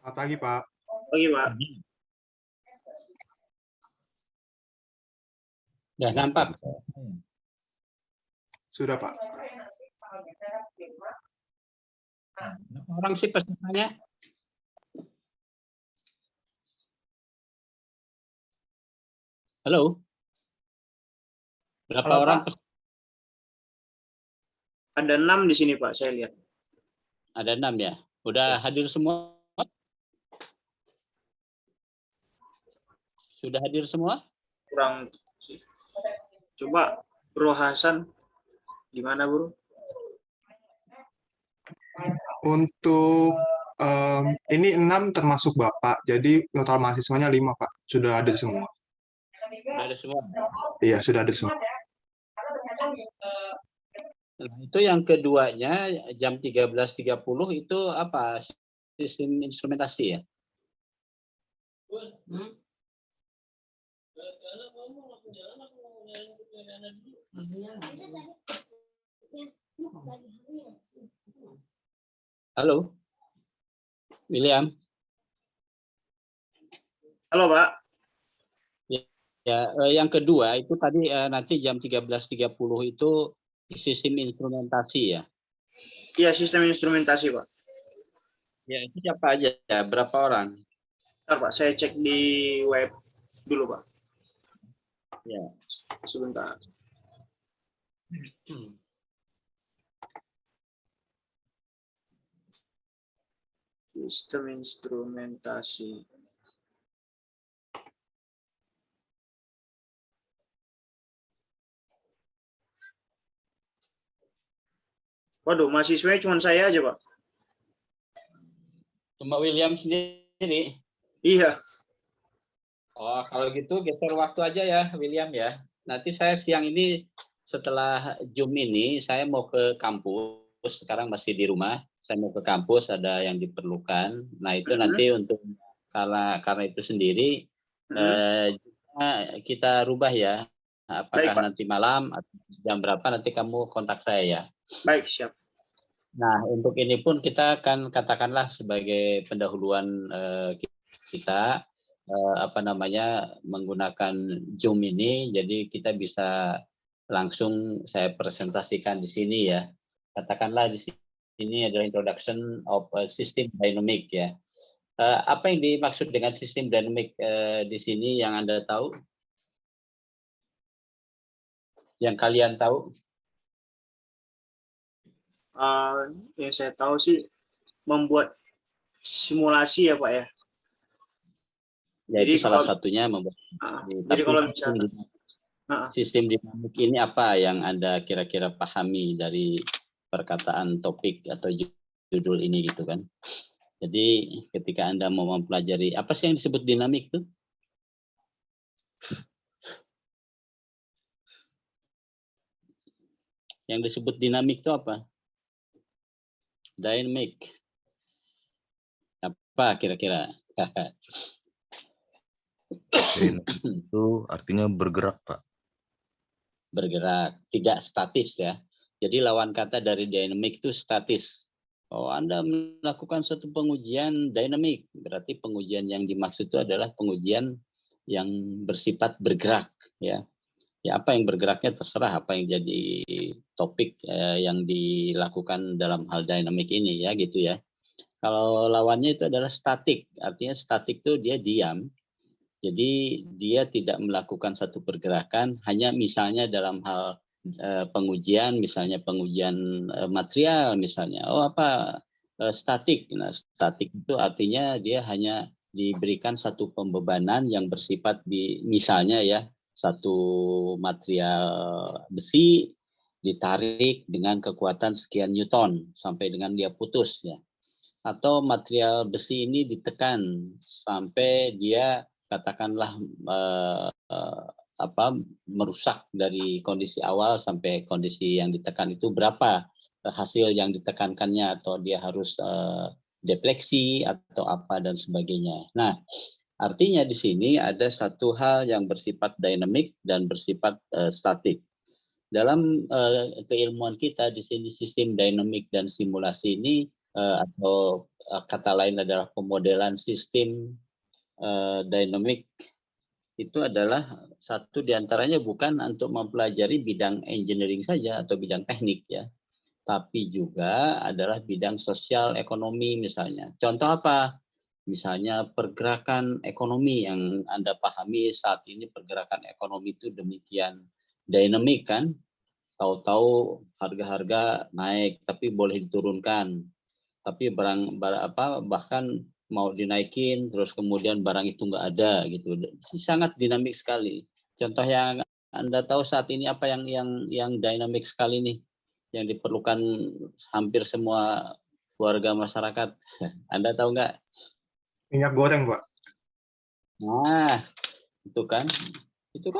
Selamat pagi, Pak. Pagi, Pak. Ya, nampak. Sudah, Pak. Orang sih pesertanya. Halo. Berapa Halo, orang? Pak. Ada 6 di sini, Pak, saya lihat. Ada 6 ya. Udah hadir semua? Sudah hadir semua? Kurang. Coba Bro Hasan, gimana, Bro? Untuk ini 6 termasuk Bapak, jadi total mahasiswanya 5, Pak. Sudah ada semua. Sudah ada semua. Iya, sudah ada semua. Itu yang keduanya jam 13.30 itu apa? Sistem instrumentasi ya? Halo, William. Halo, Pak. Ya, yang kedua itu tadi nanti jam 13.30 itu sistem instrumentasi ya? Iya, sistem instrumentasi, Pak. Ya, itu siapa aja ya? Berapa orang? Bentar, Pak, saya cek di web dulu, Pak. Ya. Sebentar. Sistem instrumentasi. Waduh, mahasiswanya cuma saya aja, Pak. Cuma William sendiri? Iya. Oh, kalau gitu geser waktu aja ya, William ya. Nanti saya siang ini setelah Zoom ini, saya mau ke kampus. Sekarang masih di rumah. Saya mau ke kampus, ada yang diperlukan. Nah, itu nanti untuk karena itu sendiri, kita rubah ya. Apakah Baik, Pak. nanti malam atau jam berapa, nanti kamu kontak saya ya. Baik, siap. Nah, untuk ini pun kita akan katakanlah sebagai pendahuluan kita menggunakan Zoom ini, jadi kita bisa langsung saya presentasikan di sini ya. Katakanlah di sini adalah introduction of system dynamic ya. Apa yang dimaksud dengan sistem dynamic di sini yang Anda tahu? Yang kalian tahu? Yang saya tahu sih membuat simulasi ya, Pak ya. Ya, jadi itu salah satunya membuat. Jadi kalau misalnya sistem dinamik ini apa yang Anda kira-kira pahami dari perkataan topik atau judul ini gitu kan? Jadi ketika Anda mau mempelajari apa sih yang disebut dinamik itu? Yang disebut dinamik itu apa? Dynamic. Apa kira-kira? Itu artinya bergerak, Pak. Bergerak, tidak statis ya. Jadi lawan kata dari dynamic itu statis. Oh, Anda melakukan satu pengujian dinamik, berarti pengujian yang dimaksud itu adalah pengujian yang bersifat bergerak ya. Ya, apa yang bergeraknya terserah apa yang jadi topik yang dilakukan dalam hal dinamik ini ya gitu ya. Kalau lawannya itu adalah statik, artinya statik itu dia diam. Jadi dia tidak melakukan satu pergerakan, hanya misalnya dalam hal pengujian, misalnya pengujian material misalnya. Oh apa statik? Nah, statik itu artinya dia hanya diberikan satu pembebanan yang bersifat misalnya ya, satu material besi ditarik dengan kekuatan sekian Newton sampai dengan dia putus ya. Atau material besi ini ditekan sampai dia katakanlah merusak dari kondisi awal sampai kondisi yang ditekan itu berapa hasil yang ditekankannya, atau dia harus defleksi atau apa dan sebagainya. Nah, artinya di sini ada satu hal yang bersifat dinamik dan bersifat statik. Dalam keilmuan kita di sini sistem dinamik dan simulasi ini atau kata lain adalah pemodelan sistem dynamic, itu adalah satu diantaranya bukan untuk mempelajari bidang engineering saja atau bidang teknik ya, tapi juga adalah bidang sosial ekonomi misalnya. Contoh apa? Misalnya pergerakan ekonomi yang Anda pahami saat ini, pergerakan ekonomi itu demikian dinamik kan, tahu-tahu harga-harga naik tapi boleh diturunkan, tapi bahkan mau dinaikin terus kemudian barang itu nggak ada gitu, sangat dinamik sekali. Contoh yang Anda tahu saat ini apa yang dinamik sekali nih, yang diperlukan hampir semua warga masyarakat, Anda tahu nggak? Minyak goreng, Pak. Nah, itu kan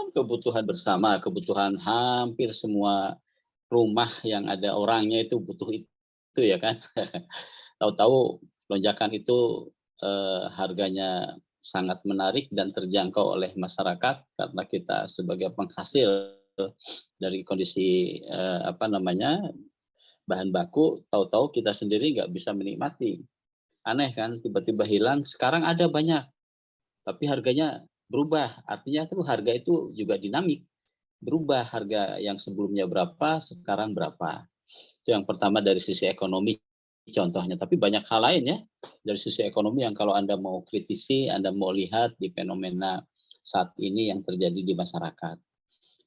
kebutuhan bersama, kebutuhan hampir semua rumah yang ada orangnya itu butuh itu ya kan. Tahu-tahu lonjakan itu harganya sangat menarik dan terjangkau oleh masyarakat karena kita sebagai penghasil dari kondisi bahan baku, tahu-tahu kita sendiri nggak bisa menikmati. Aneh kan, tiba-tiba hilang, sekarang ada banyak, tapi harganya berubah. Artinya tuh harga itu juga dinamik, berubah. Harga yang sebelumnya berapa, sekarang berapa. Itu yang pertama dari sisi ekonomi contohnya. Tapi banyak hal lain ya dari sisi ekonomi yang kalau Anda mau kritisi, Anda mau lihat di fenomena saat ini yang terjadi di masyarakat.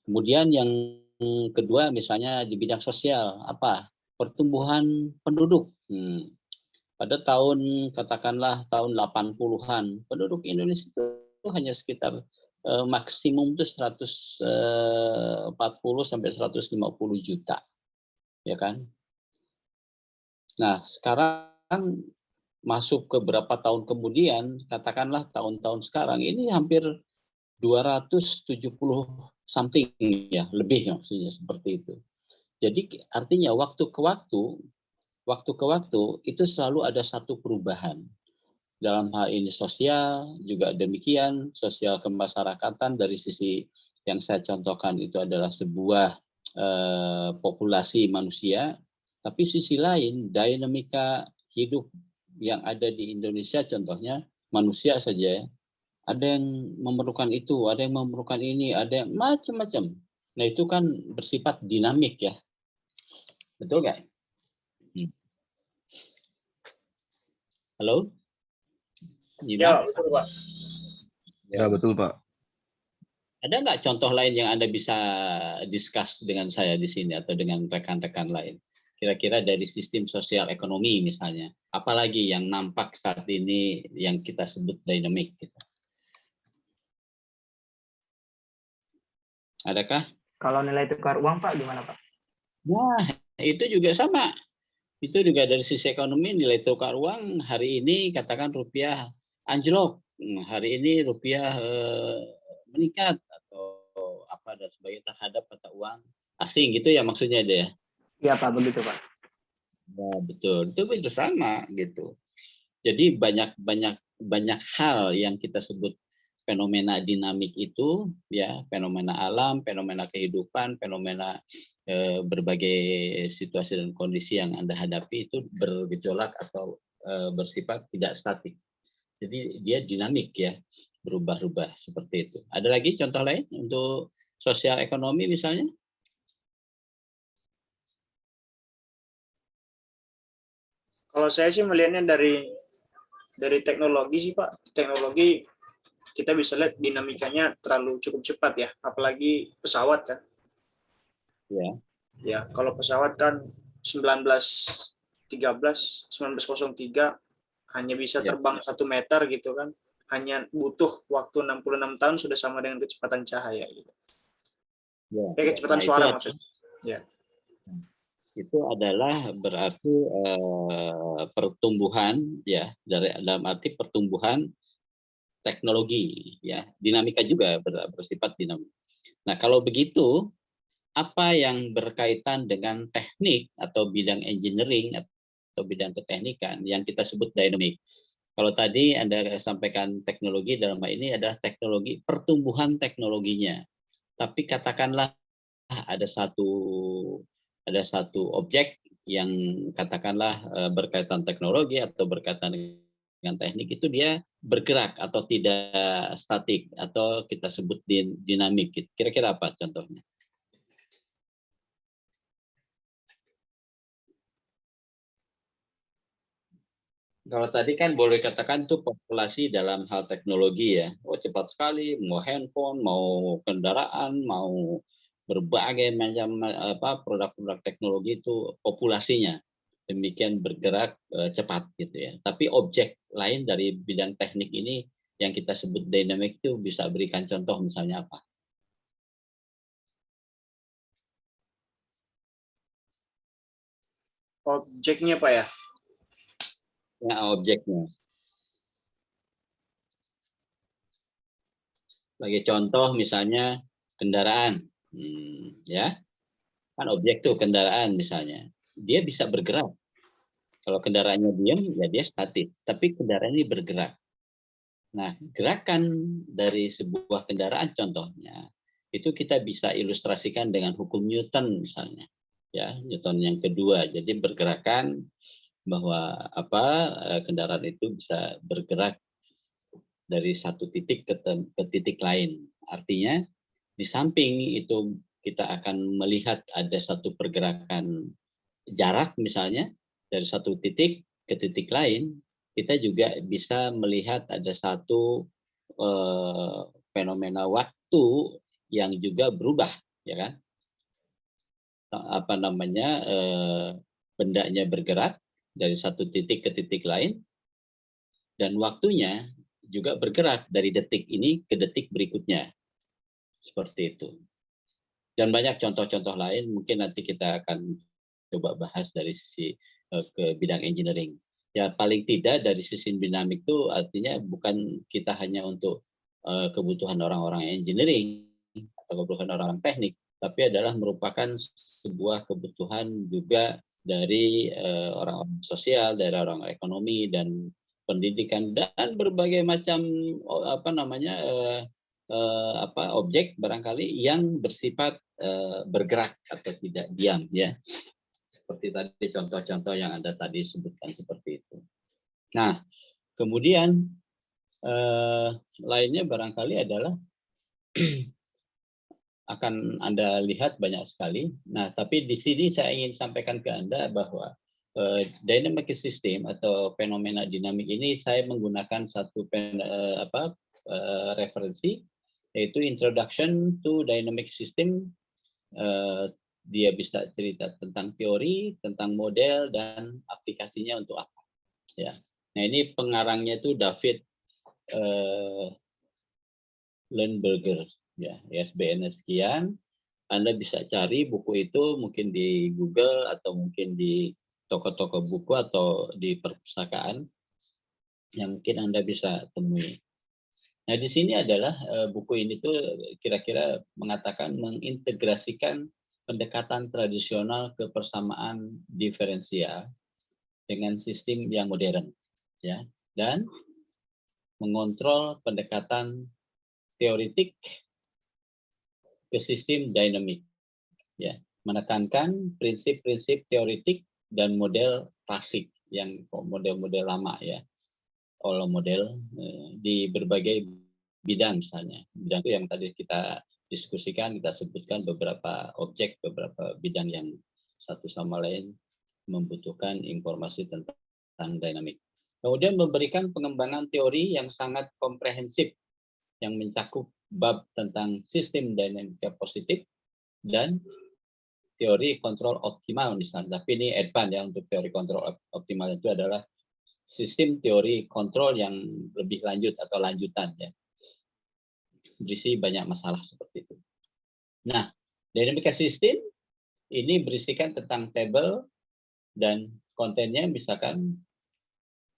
Kemudian yang kedua misalnya di bidang sosial, apa? Pertumbuhan penduduk. Pada katakanlah tahun 80-an, penduduk Indonesia itu hanya sekitar maksimum itu 140 sampai 150 juta. Ya kan? Nah, sekarang masuk ke berapa tahun kemudian, katakanlah tahun-tahun sekarang ini hampir 270 something ya, lebih maksudnya seperti itu. Jadi artinya waktu ke waktu itu selalu ada satu perubahan. Dalam hal ini sosial juga demikian, sosial kemasyarakatan dari sisi yang saya contohkan itu adalah sebuah populasi manusia, tapi sisi lain dinamika hidup yang ada di Indonesia contohnya manusia saja, ada yang memerlukan itu, ada yang memerlukan ini, ada yang macam-macam. Nah itu kan bersifat dinamik ya, betul nggak? Halo? Ya, betul, Pak. Ya, betul, Pak. Ada nggak contoh lain yang Anda bisa discuss dengan saya di sini atau dengan rekan-rekan lain? Kira-kira dari sistem sosial ekonomi misalnya, apalagi yang nampak saat ini yang kita sebut dynamic? Gitu. Adakah? Kalau nilai tukar uang, Pak, gimana, Pak? Nah, itu juga sama. Itu juga dari sisi ekonomi, nilai tukar uang hari ini katakan rupiah anjlok, hari ini rupiah meningkat atau apa dan sebagainya terhadap mata uang asing gitu ya maksudnya dia ya? Iya Pak, begitu Pak. Ya, betul, itu sama gitu. Jadi banyak hal yang kita sebut fenomena dinamik itu ya, fenomena alam, fenomena kehidupan, fenomena berbagai situasi dan kondisi yang Anda hadapi itu bergejolak atau bersifat tidak statik. Jadi dia dinamik ya, berubah-ubah seperti itu. Ada lagi contoh lain untuk sosial ekonomi misalnya? Kalau saya sih melihatnya dari teknologi sih Pak. Teknologi kita bisa lihat dinamikanya terlalu cukup cepat ya, apalagi pesawat kan. Ya. Ya, kalau pesawat kan 1903 hanya bisa terbang 1 meter gitu kan. Hanya butuh waktu 66 tahun sudah sama dengan kecepatan cahaya gitu. Kecepatan suara maksudnya. Ya. Itu adalah berarti pertumbuhan ya, dalam arti pertumbuhan teknologi ya, dinamika juga bersifat dinamik. Nah, kalau begitu apa yang berkaitan dengan teknik atau bidang engineering atau bidang keteknikan yang kita sebut dynamic? Kalau tadi Anda sampaikan teknologi dalam hal ini adalah teknologi, pertumbuhan teknologinya. Tapi katakanlah ada satu objek yang katakanlah berkaitan teknologi atau berkaitan dengan teknik itu dia bergerak atau tidak statik atau kita sebut dinamik. Kira-kira apa contohnya? Kalau tadi kan boleh katakan tuh populasi dalam hal teknologi ya. Oh cepat sekali, mau handphone, mau kendaraan, mau berbagai macam produk-produk teknologi itu populasinya demikian bergerak cepat gitu ya. Tapi objek lain dari bidang teknik ini yang kita sebut dynamic itu bisa berikan contoh misalnya apa? Objeknya Pak ya? Ya, objeknya. Sebagai contoh misalnya kendaraan, ya kan objek tuh kendaraan misalnya, dia bisa bergerak. Kalau kendaraannya diam ya dia statis, tapi kendaraan ini bergerak. Nah gerakan dari sebuah kendaraan contohnya itu kita bisa ilustrasikan dengan hukum Newton misalnya, ya Newton yang kedua. Jadi bergerakan bahwa kendaraan itu bisa bergerak dari satu titik ke titik lain. Artinya di samping itu kita akan melihat ada satu pergerakan jarak misalnya dari satu titik ke titik lain, kita juga bisa melihat ada satu fenomena waktu yang juga berubah, ya kan? Bendanya bergerak dari satu titik ke titik lain dan waktunya juga bergerak dari detik ini ke detik berikutnya. Seperti itu. Dan banyak contoh-contoh lain, mungkin nanti kita akan coba bahas dari sisi ke bidang engineering. Ya paling tidak dari sisi dinamik itu artinya bukan kita hanya untuk kebutuhan orang-orang engineering atau kebutuhan orang-orang teknik, tapi adalah merupakan sebuah kebutuhan juga dari orang-orang sosial, dari orang ekonomi dan pendidikan dan berbagai macam objek barangkali yang bersifat bergerak atau tidak diam ya. Seperti tadi contoh-contoh yang Anda tadi sebutkan seperti itu. Nah, kemudian lainnya barangkali adalah akan Anda lihat banyak sekali. Nah, tapi di sini saya ingin sampaikan ke Anda bahwa dynamic system atau fenomena dinamik ini saya menggunakan satu referensi yaitu Introduction to Dynamic System. Dia bisa cerita tentang teori, tentang model dan aplikasinya untuk apa. Ya. Nah, ini pengarangnya itu David Lundberger, ya, ISBN sekian. Anda bisa cari buku itu mungkin di Google atau mungkin di toko-toko buku atau di perpustakaan yang mungkin Anda bisa temui. Nah, di sini adalah buku ini tuh kira-kira mengatakan mengintegrasikan pendekatan tradisional ke persamaan diferensial dengan sistem yang modern, ya, dan mengontrol pendekatan teoritik ke sistem dinamik, ya, menekankan prinsip-prinsip teoritik dan model klasik yang model-model lama ya, kalau model di berbagai bidang misalnya. Bidang itu yang tadi kita diskusikan, kita sebutkan beberapa objek, beberapa bidang yang satu sama lain membutuhkan informasi tentang dinamik. Kemudian memberikan pengembangan teori yang sangat komprehensif yang mencakup bab tentang sistem dinamika positif dan teori kontrol optimal misalnya. Tapi ini advance ya, untuk teori kontrol optimal itu adalah sistem teori kontrol yang lebih lanjut atau lanjutan ya. Berisi banyak masalah seperti itu. Nah, dinamika sistem ini berisikan tentang table dan kontennya, misalkan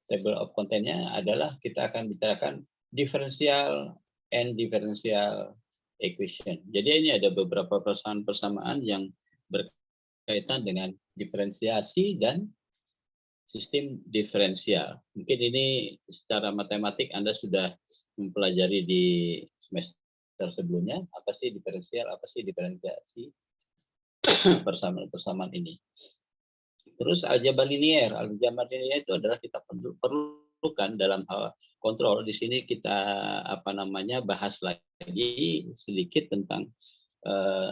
table of kontennya adalah kita akan bicarakan differential and differential equation. Jadi ini ada beberapa persamaan yang berkaitan dengan diferensiasi dan sistem diferensial. Mungkin ini secara matematik Anda sudah mempelajari di semester sebelumnya, apa sih diferensial, apa sih diferensiasi, persamaan-persamaan ini. Terus aljabar linier. Aljabar linier itu adalah kita perlukan dalam hal kontrol. Di sini kita bahas lagi sedikit tentang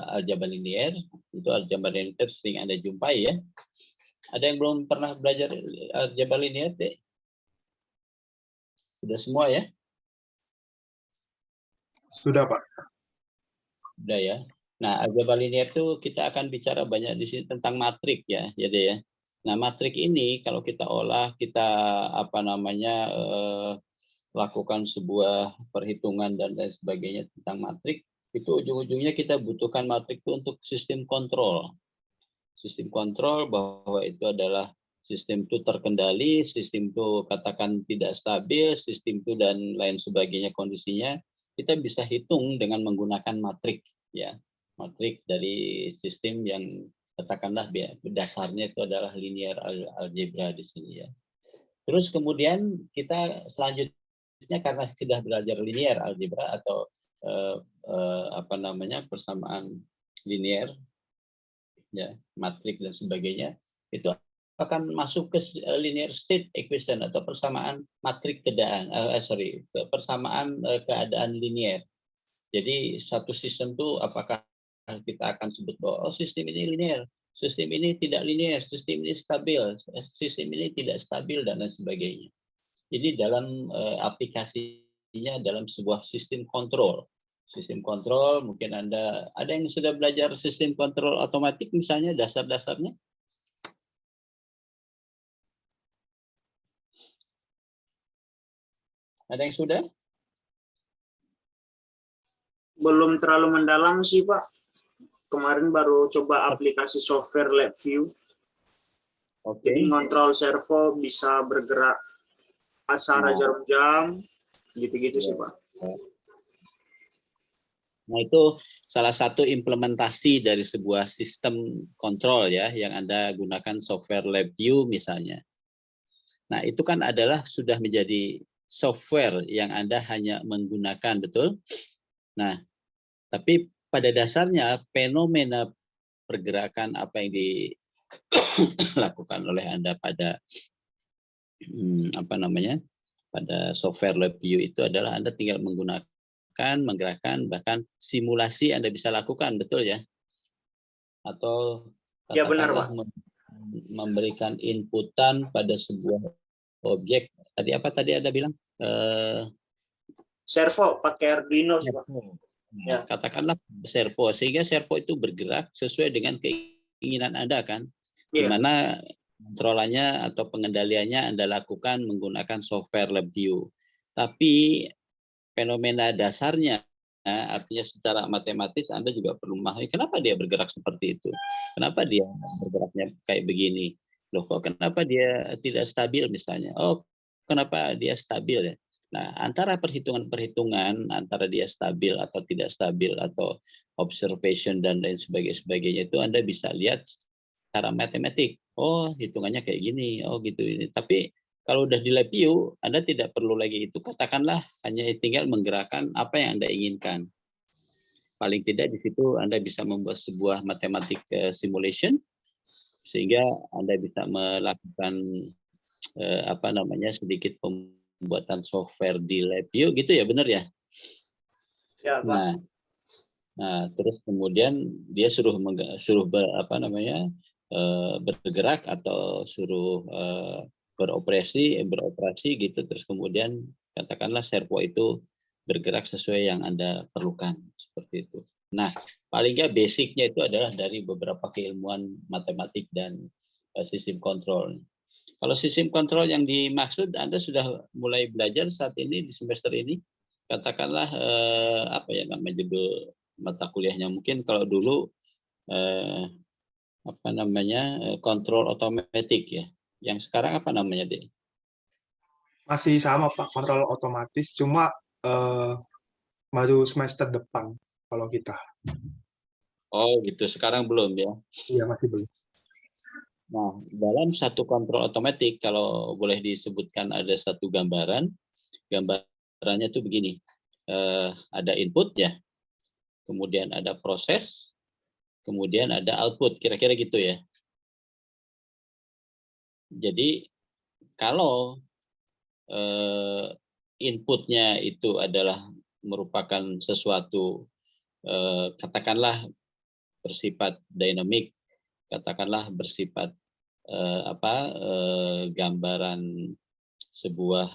aljabar linier. Itu aljabar linier sering Anda jumpai ya. Ada yang belum pernah belajar aljabar linier deh? Sudah semua ya? Sudah, Pak. Sudah ya. Nah, aljabar linier itu kita akan bicara banyak di sini tentang matrik ya, jadi ya. Nah, matrik ini kalau kita olah, kita lakukan sebuah perhitungan dan lain sebagainya tentang matrik, itu ujung-ujungnya kita butuhkan matrik itu untuk sistem kontrol. Sistem kontrol bahwa itu adalah sistem itu terkendali, sistem itu katakan tidak stabil, sistem itu dan lain sebagainya kondisinya, kita bisa hitung dengan menggunakan matrik ya. Matrik dari sistem yang katakanlah dasarnya itu adalah linear algebra di sini ya. Terus kemudian kita selanjutnya karena sudah belajar linear algebra atau persamaan linear ya, matrik dan sebagainya, itu akan masuk ke linear state equation atau persamaan matrik persamaan keadaan linear. Jadi satu sistem itu apakah kita akan sebut bahwa sistem ini linear, sistem ini tidak linear, sistem ini stabil, sistem ini tidak stabil dan lain sebagainya. Jadi dalam aplikasinya dalam sebuah sistem kontrol. Sistem kontrol mungkin ada yang sudah belajar sistem kontrol otomatik misalnya dasar-dasarnya. Ada yang sudah? Belum terlalu mendalam sih, Pak. Kemarin baru coba aplikasi software LabVIEW. Oke. Jadi ngontrol servo bisa bergerak asara jarum jam, gitu-gitu sih, Pak. Nah, itu salah satu implementasi dari sebuah sistem kontrol ya, yang Anda gunakan software LabVIEW misalnya. Nah, itu kan adalah sudah menjadi software yang Anda hanya menggunakan, betul? Nah, tapi pada dasarnya fenomena pergerakan apa yang dilakukan oleh Anda pada pada software LabVIEW itu adalah Anda tinggal menggerakkan, bahkan simulasi Anda bisa lakukan, betul ya? Atau ya benar, Pak. Memberikan inputan pada sebuah objek. Tadi Anda bilang? Servo pakai Arduino, Pak. Ya. Katakanlah servo, sehingga servo itu bergerak sesuai dengan keinginan Anda kan, di mana kontrolannya atau pengendaliannya Anda lakukan menggunakan software LabVIEW. Tapi fenomena dasarnya, artinya secara matematis Anda juga perlu memahami kenapa dia bergerak seperti itu, kenapa dia bergeraknya kayak begini, loh kok kenapa dia tidak stabil misalnya, oh kenapa dia stabil ya. Nah, antara perhitungan-perhitungan antara dia stabil atau tidak stabil atau observation dan lain sebagainya itu Anda bisa lihat secara matematik. Oh, hitungannya kayak gini. Oh, gitu ini. Tapi kalau udah di LabVIEW, Anda tidak perlu lagi itu. Katakanlah hanya tinggal menggerakkan apa yang Anda inginkan. Paling tidak di situ Anda bisa membuat sebuah matematik simulation sehingga Anda bisa melakukan sedikit pembuatan software di LabVIEW gitu ya, benar ya? Ya, Pak. Nah, terus kemudian dia suruh bergerak atau suruh beroperasi gitu, terus kemudian katakanlah servo itu bergerak sesuai yang Anda perlukan seperti itu. Nah, paling nggak basicnya itu adalah dari beberapa keilmuan matematik dan sistem kontrol. Kalau sistem kontrol yang dimaksud Anda sudah mulai belajar saat ini di semester ini, katakanlah judul mata kuliahnya mungkin kalau dulu kontrol otomatik ya. Yang sekarang apa namanya, Dek? Masih sama, Pak, kontrol otomatis, cuma baru semester depan kalau kita. Oh, gitu. Sekarang belum ya? Iya, masih belum. Nah, dalam satu kontrol otomatik, kalau boleh disebutkan ada satu gambarannya itu begini. Ada input ya, kemudian ada proses, kemudian ada output, kira-kira gitu ya. Jadi kalau inputnya itu adalah merupakan sesuatu katakanlah bersifat dinamik, katakanlah bersifat gambaran sebuah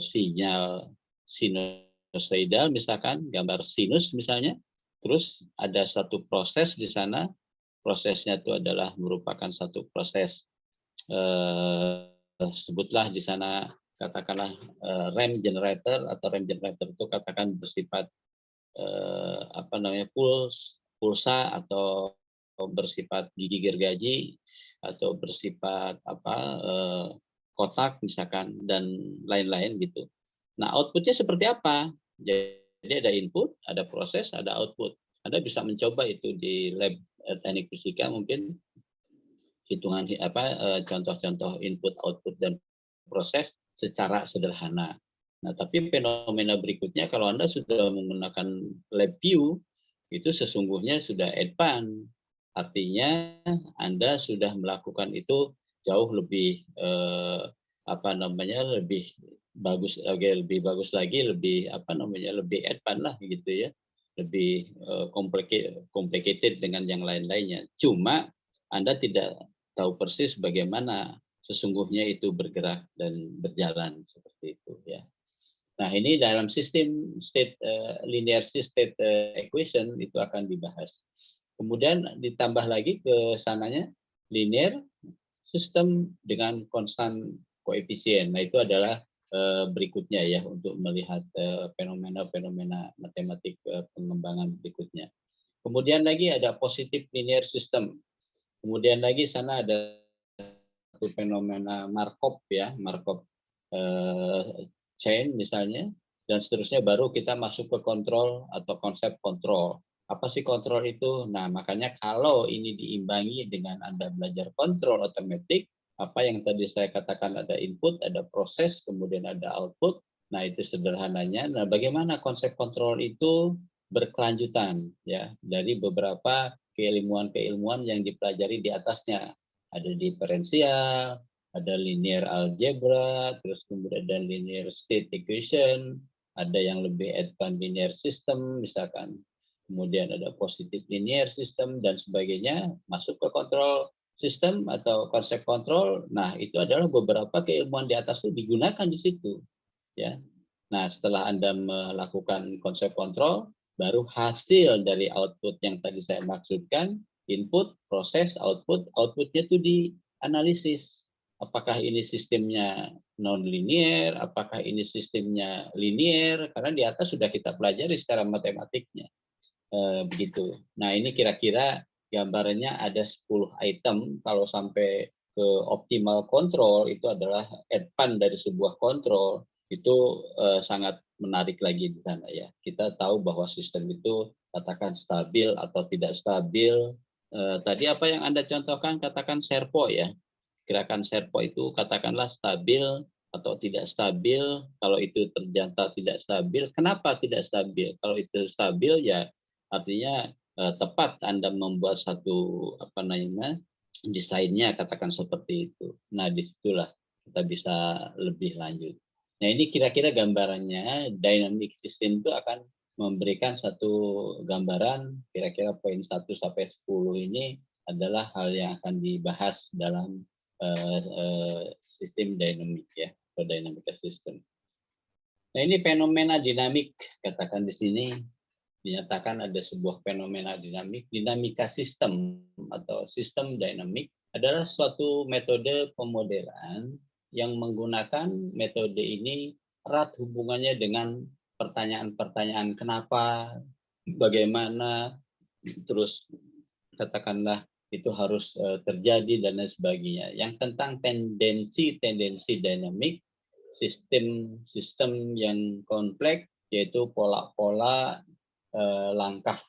sinyal sinusoidal, misalkan gambar sinus misalnya, terus ada satu proses di sana, prosesnya itu adalah merupakan satu proses sebutlah di sana katakanlah rem generator, atau rem generator itu katakan bersifat pulsa, atau bersifat gigi gergaji, atau bersifat kotak misalkan, dan lain-lain gitu. Nah, outputnya seperti apa? Jadi ada input, ada proses, ada output. Anda bisa mencoba itu di lab teknik fisika, mungkin hitungan contoh-contoh input, output, dan proses secara sederhana. Nah, tapi fenomena berikutnya kalau Anda sudah menggunakan lab view, itu sesungguhnya sudah advance. Artinya Anda sudah melakukan itu jauh lebih lebih bagus lagi, lebih advance lah gitu ya. Lebih complicated dengan yang lain-lainnya. Cuma Anda tidak tahu persis bagaimana sesungguhnya itu bergerak dan berjalan seperti itu ya. Nah, ini dalam sistem linear state equation itu akan dibahas. Kemudian ditambah lagi ke sananya linear sistem dengan konstan koefisien. Nah, itu adalah berikutnya ya, untuk melihat fenomena-fenomena matematik pengembangan berikutnya. Kemudian lagi ada positif linear system. Kemudian lagi sana ada satu fenomena Markov ya, Markov chain misalnya, dan seterusnya, baru kita masuk ke kontrol atau konsep kontrol. Apa sih kontrol itu? Nah, makanya kalau ini diimbangi dengan Anda belajar kontrol otomatik, apa yang tadi saya katakan, ada input, ada proses, kemudian ada output. Nah, itu sederhananya. Nah, bagaimana konsep kontrol itu berkelanjutan ya, dari beberapa keilmuan-keilmuan yang dipelajari di atasnya. Ada diferensial, ada linear algebra, terus kemudian ada linear state equation, ada yang lebih advanced linear system misalkan, kemudian ada positive linear system dan sebagainya, masuk ke kontrol sistem atau konsep kontrol. Nah, itu adalah beberapa keilmuan di atas itu digunakan di situ ya. Nah, setelah Anda melakukan konsep kontrol, baru hasil dari output yang tadi saya maksudkan, input, proses, output, outputnya itu dianalisis. Apakah ini sistemnya non-linear, apakah ini sistemnya linear, karena di atas sudah kita pelajari secara matematiknya. Begitu. Nah, ini kira-kira gambarannya ada 10 item. Kalau sampai ke optimal control, itu adalah advance dari sebuah kontrol, itu sangat menarik lagi di sana ya. Kita tahu bahwa sistem itu katakan stabil atau tidak stabil. Tadi apa yang Anda contohkan, katakan servo ya. Gerakan servo itu katakanlah stabil atau tidak stabil. Kalau itu ternyata tidak stabil, kenapa tidak stabil? Kalau itu stabil ya artinya tepat Anda membuat satu desainnya, katakan seperti itu. Nah, disitulah kita bisa lebih lanjut. Nah, ini kira-kira gambarannya. Dynamic system itu akan memberikan satu gambaran, kira-kira poin 1 sampai 10 ini adalah hal yang akan dibahas dalam sistem dinamik ya, atau dynamic system. Nah, ini fenomena dinamik, katakan di sini dinyatakan ada sebuah fenomena dinamik. Dinamika sistem atau sistem dinamik adalah suatu metode pemodelan yang menggunakan metode ini erat hubungannya dengan pertanyaan-pertanyaan kenapa, bagaimana, terus katakanlah itu harus terjadi dan lain sebagainya. Yang tentang tendensi dinamik, sistem yang kompleks, yaitu pola-pola langkah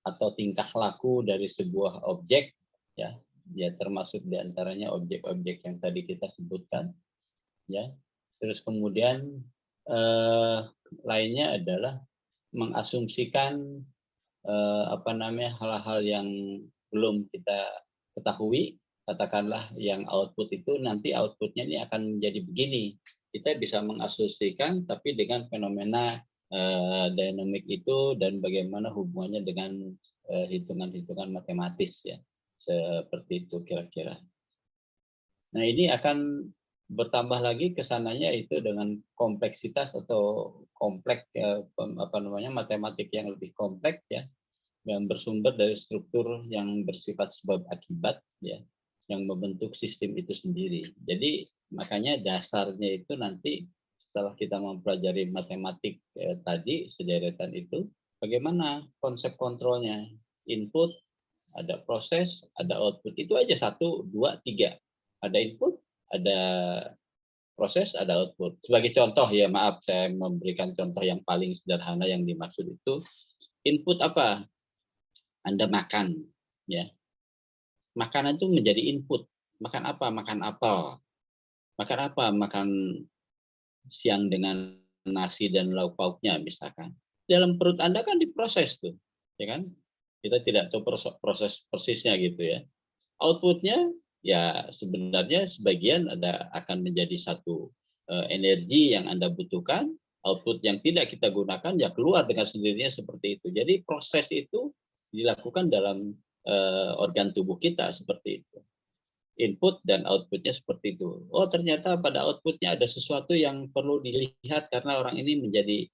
atau tingkah laku dari sebuah objek ya, termasuk diantaranya objek-objek yang tadi kita sebutkan ya. Terus kemudian lainnya adalah mengasumsikan hal-hal yang belum kita ketahui katakanlah yang output itu nanti outputnya ini akan menjadi begini. Kita bisa mengasosiasikan tapi dengan fenomena dinamik itu dan bagaimana hubungannya dengan hitungan-hitungan matematis ya. Seperti itu kira-kira. Nah, ini akan bertambah lagi kesananya itu dengan kompleksitas atau kompleks matematik yang lebih kompleks ya, yang bersumber dari struktur yang bersifat sebab akibat ya, yang membentuk sistem itu sendiri. Jadi makanya dasarnya itu nanti setelah kita mempelajari matematik tadi sederetan itu, bagaimana konsep kontrolnya, input, ada proses, ada output, itu aja 1, 2, 3. Ada input, ada proses, ada output. Sebagai contoh ya, maaf saya memberikan contoh yang paling sederhana yang dimaksud itu. Input apa? Anda makan, ya. Makanan itu menjadi input. Makan apa? Makan apel. Makan apa? Makan siang dengan nasi dan lauk pauknya misalkan. Dalam perut Anda kan diproses tuh, ya kan? Kita tidak tahu proses persisnya gitu ya. Outputnya ya sebenarnya sebagian akan menjadi satu energi yang Anda butuhkan, output yang tidak kita gunakan ya keluar dengan sendirinya seperti itu. Jadi proses itu dilakukan dalam organ tubuh kita seperti itu. Input dan outputnya seperti itu. Oh ternyata pada outputnya ada sesuatu yang perlu dilihat karena orang ini menjadi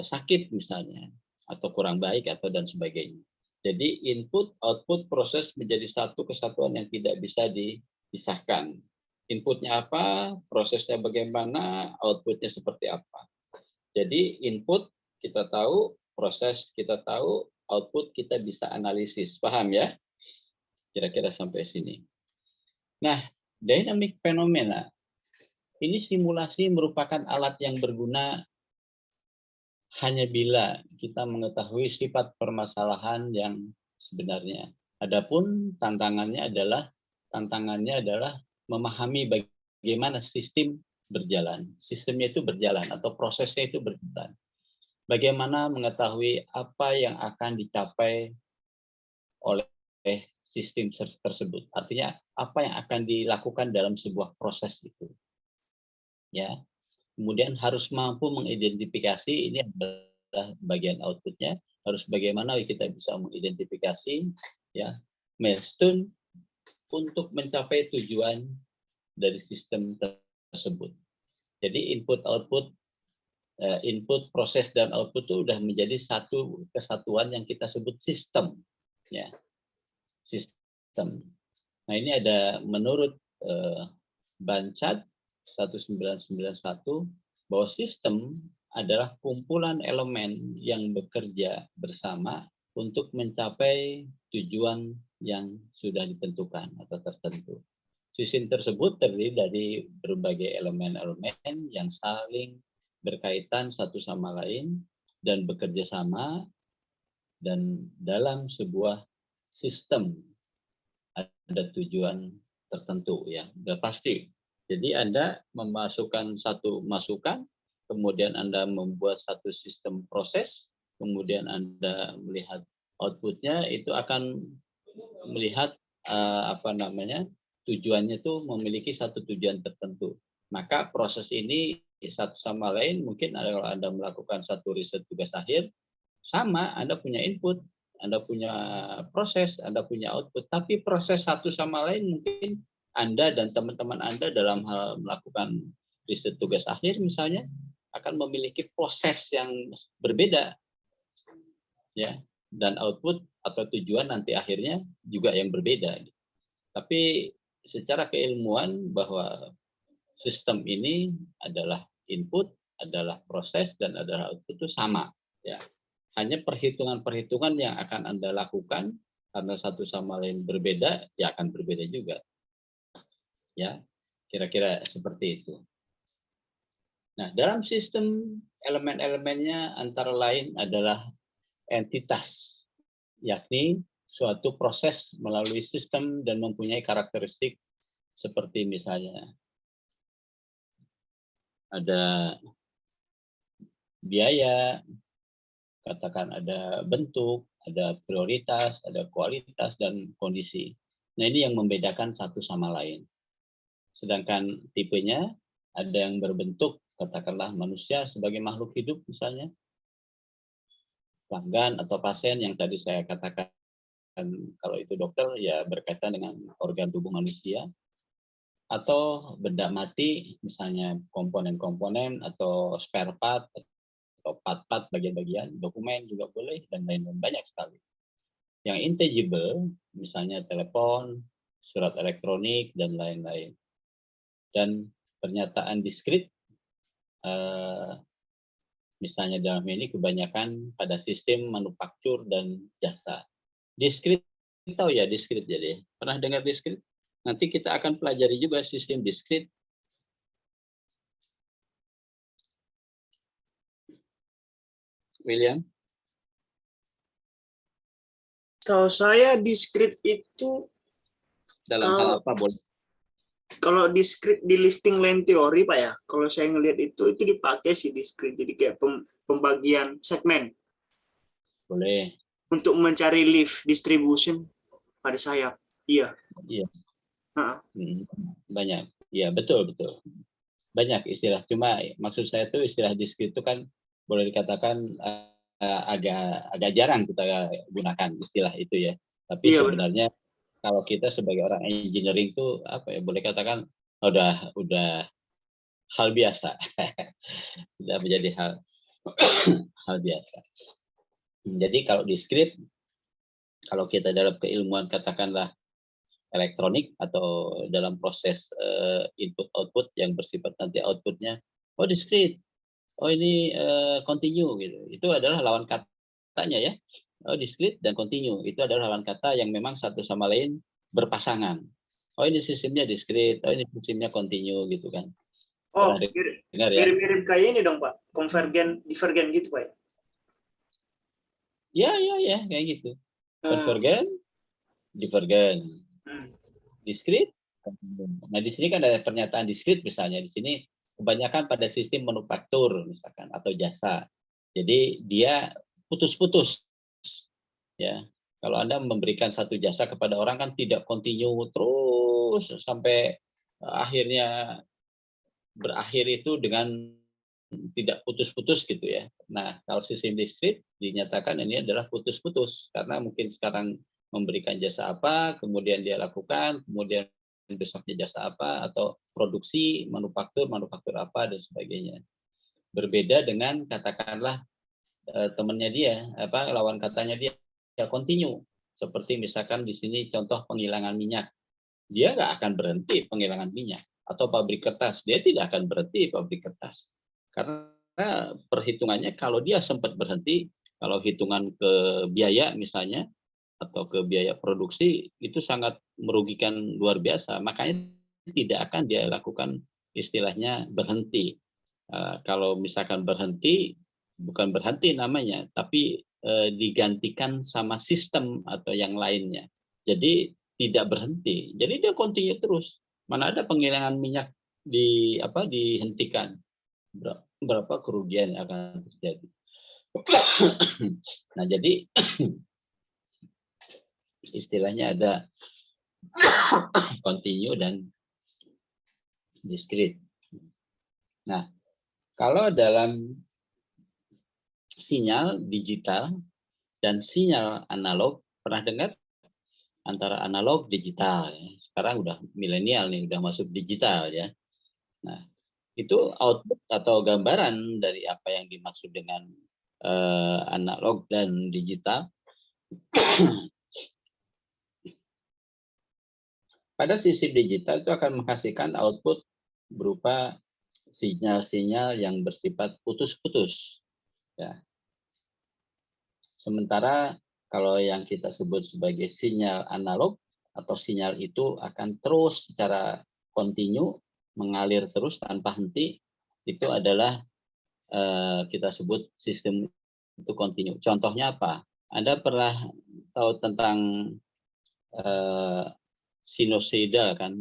sakit misalnya, atau kurang baik atau dan sebagainya. Jadi input, output, proses menjadi satu kesatuan yang tidak bisa dipisahkan. Inputnya apa, prosesnya bagaimana, outputnya seperti apa. Jadi input kita tahu, proses kita tahu, output kita bisa analisis. Paham ya? Kira-kira sampai sini. Nah, dynamic phenomena ini simulasi merupakan alat yang berguna hanya bila kita mengetahui sifat permasalahan yang sebenarnya. Adapun tantangannya adalah memahami bagaimana sistem berjalan. Sistemnya itu berjalan atau prosesnya itu berjalan. Bagaimana mengetahui apa yang akan dicapai oleh sistem tersebut. Artinya apa yang akan dilakukan dalam sebuah proses itu. Ya. Kemudian harus mampu mengidentifikasi, ini adalah bagian outputnya, harus bagaimana kita bisa mengidentifikasi ya milestone untuk mencapai tujuan dari sistem tersebut. Jadi input output, input proses dan output itu sudah menjadi satu kesatuan yang kita sebut sistem, ya sistem. Nah ini ada menurut Banchad 1991 bahwa sistem adalah kumpulan elemen yang bekerja bersama untuk mencapai tujuan yang sudah ditentukan atau tertentu. Sistem tersebut terdiri dari berbagai elemen-elemen yang saling berkaitan satu sama lain dan bekerja sama, dan dalam sebuah sistem ada tujuan tertentu ya, sudah pasti. Jadi Anda memasukkan satu masukan, kemudian Anda membuat satu sistem proses, kemudian Anda melihat outputnya itu akan melihat tujuannya itu memiliki satu tujuan tertentu. Maka proses ini satu sama lain mungkin kalau Anda melakukan satu riset tugas akhir, sama Anda punya input, Anda punya proses, Anda punya output, tapi proses satu sama lain mungkin Anda dan teman-teman Anda dalam hal melakukan riset tugas akhir misalnya akan memiliki proses yang berbeda, ya, dan output atau tujuan nanti akhirnya juga yang berbeda. Tapi secara keilmuan bahwa sistem ini adalah input, adalah proses, dan adalah output itu sama, ya. Hanya perhitungan-perhitungan yang akan Anda lakukan karena satu sama lain berbeda, ya akan berbeda juga. Ya, kira-kira seperti itu. Nah, dalam sistem elemen-elemennya antara lain adalah entitas, yakni suatu proses melalui sistem dan mempunyai karakteristik seperti misalnya ada biaya, katakan ada bentuk, ada prioritas, ada kualitas, dan kondisi. Nah, ini yang membedakan satu sama lain. Sedangkan tipenya ada yang berbentuk, katakanlah manusia sebagai makhluk hidup misalnya, pelanggan atau pasien yang tadi saya katakan, kalau itu dokter ya berkaitan dengan organ tubuh manusia, atau benda mati misalnya komponen-komponen atau spare part atau part-part bagian-bagian dokumen juga boleh dan lain-lain, banyak sekali. Yang intangible misalnya telepon, surat elektronik dan lain-lain. Dan pernyataan diskrit misalnya dalam ini kebanyakan pada sistem manufaktur dan jasa. Diskrit, tahu ya diskrit jadi. Pernah dengar diskrit? Nanti kita akan pelajari juga sistem diskrit. William? Tahu saya diskrit itu Dalam hal apa boleh? kalau diskrit di lifting line teori Pak ya, kalau saya ngelihat itu dipakai sih diskrit, jadi kayak pembagian segmen Boleh. untuk mencari lift distribution pada sayap. Iya. Iya. Nah, Banyak. Iya, betul. Banyak istilah. Cuma maksud saya itu istilah diskrit itu kan boleh dikatakan agak jarang kita gunakan istilah itu ya. Tapi iya, sebenarnya kalau kita sebagai orang engineering itu apa ya, boleh katakan udah hal biasa. Sudah menjadi hal biasa. Jadi kalau diskrit, kalau kita dalam keilmuan katakanlah elektronik atau dalam proses input output yang bersifat nanti outputnya, oh diskrit, oh ini continue gitu. Itu adalah lawan katanya ya. Oh diskrit dan continue itu adalah lawan kata yang memang satu sama lain berpasangan. Oh ini sistemnya diskrit, oh ini sistemnya continue gitu kan. oh Dengar ya? mirip-mirip kayak ini dong Pak, konvergen, divergen gitu Pak. Ya kayak gitu. Konvergen, divergen. Diskrit. Nah, di sini kan ada pernyataan diskrit misalnya. Di sini kebanyakan pada sistem manufaktur misalkan atau jasa. Jadi dia putus-putus. Ya. Kalau Anda memberikan satu jasa kepada orang kan tidak continue terus sampai akhirnya berakhir itu dengan tidak putus-putus gitu ya. Nah, kalau sistem diskrit dinyatakan ini adalah putus-putus karena mungkin sekarang memberikan jasa apa, kemudian dia lakukan, kemudian besoknya jasa apa, atau produksi, manufaktur apa, dan sebagainya. Berbeda dengan katakanlah temannya dia, lawan katanya dia, ya continue. Seperti misalkan di sini contoh penghilangan minyak. Dia nggak akan berhenti penghilangan minyak. Atau pabrik kertas, dia tidak akan berhenti pabrik kertas. Karena perhitungannya kalau dia sempat berhenti, kalau hitungan ke biaya misalnya, atau ke biaya produksi itu sangat merugikan luar biasa, makanya tidak akan dia lakukan istilahnya berhenti. Kalau misalkan berhenti, bukan berhenti namanya, tapi digantikan sama sistem atau yang lainnya. Jadi tidak berhenti, jadi dia continue terus. Mana ada penghilangan minyak dihentikan, berapa kerugian yang akan terjadi. Nah jadi istilahnya ada continue dan diskrit. Nah, kalau dalam sinyal digital dan sinyal analog, pernah dengar antara analog digital? Sekarang udah milenial nih, udah masuk digital ya. Nah, itu output atau gambaran dari apa yang dimaksud dengan analog dan digital. Pada sisi digital itu akan menghasilkan output berupa sinyal-sinyal yang bersifat putus-putus. Ya. Sementara kalau yang kita sebut sebagai sinyal analog atau sinyal itu akan terus secara kontinu mengalir terus tanpa henti, itu adalah kita sebut sistem itu kontinu. Contohnya apa? Anda pernah tahu tentang sinusoidal kan,